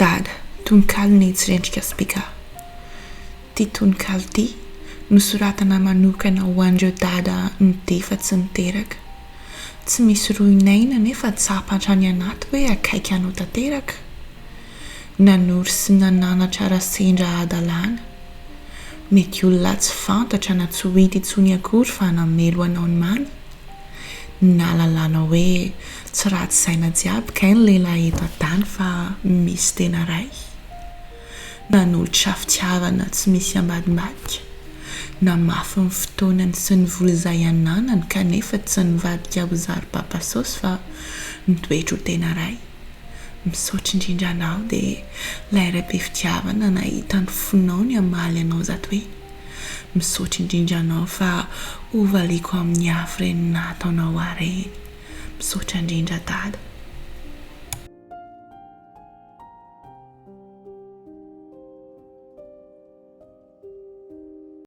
Dada, tononkalo ny tsy rendrika spika. Ty tononkalo ty nosoratana manokana ho andreo dada nidefa tsy niteraka. Tsy misy rohin'aina nefa tsapa hatrany anaty hoe akaiky anao tanteraka. Nanory sy nananatra rasendra adalàna. Mety olona tsy fantatra na tsy ho hita intsony akory fa namelo anao ny mamy. Nalalàna hoe tsy ratsy saina jiaby kay ny lehilahy eto an-tany fa misy tena ray. Nanolotra fitiavana tsy misy ambadimbadika. Namafy ny fotoanany sy ny vola izay ananany kanefa tsy nivadika ho zary-papasosy fa nitoetra ho tena ray. Misaotra indrindra anao dia ilay ray be fitiavana nahita ny fonao ny hamaly anao zato hoe misaotra indrindra anao fa hovaliako amin'ny afo ireny nataonao ahy ireny. Misaotra indrindra Dada.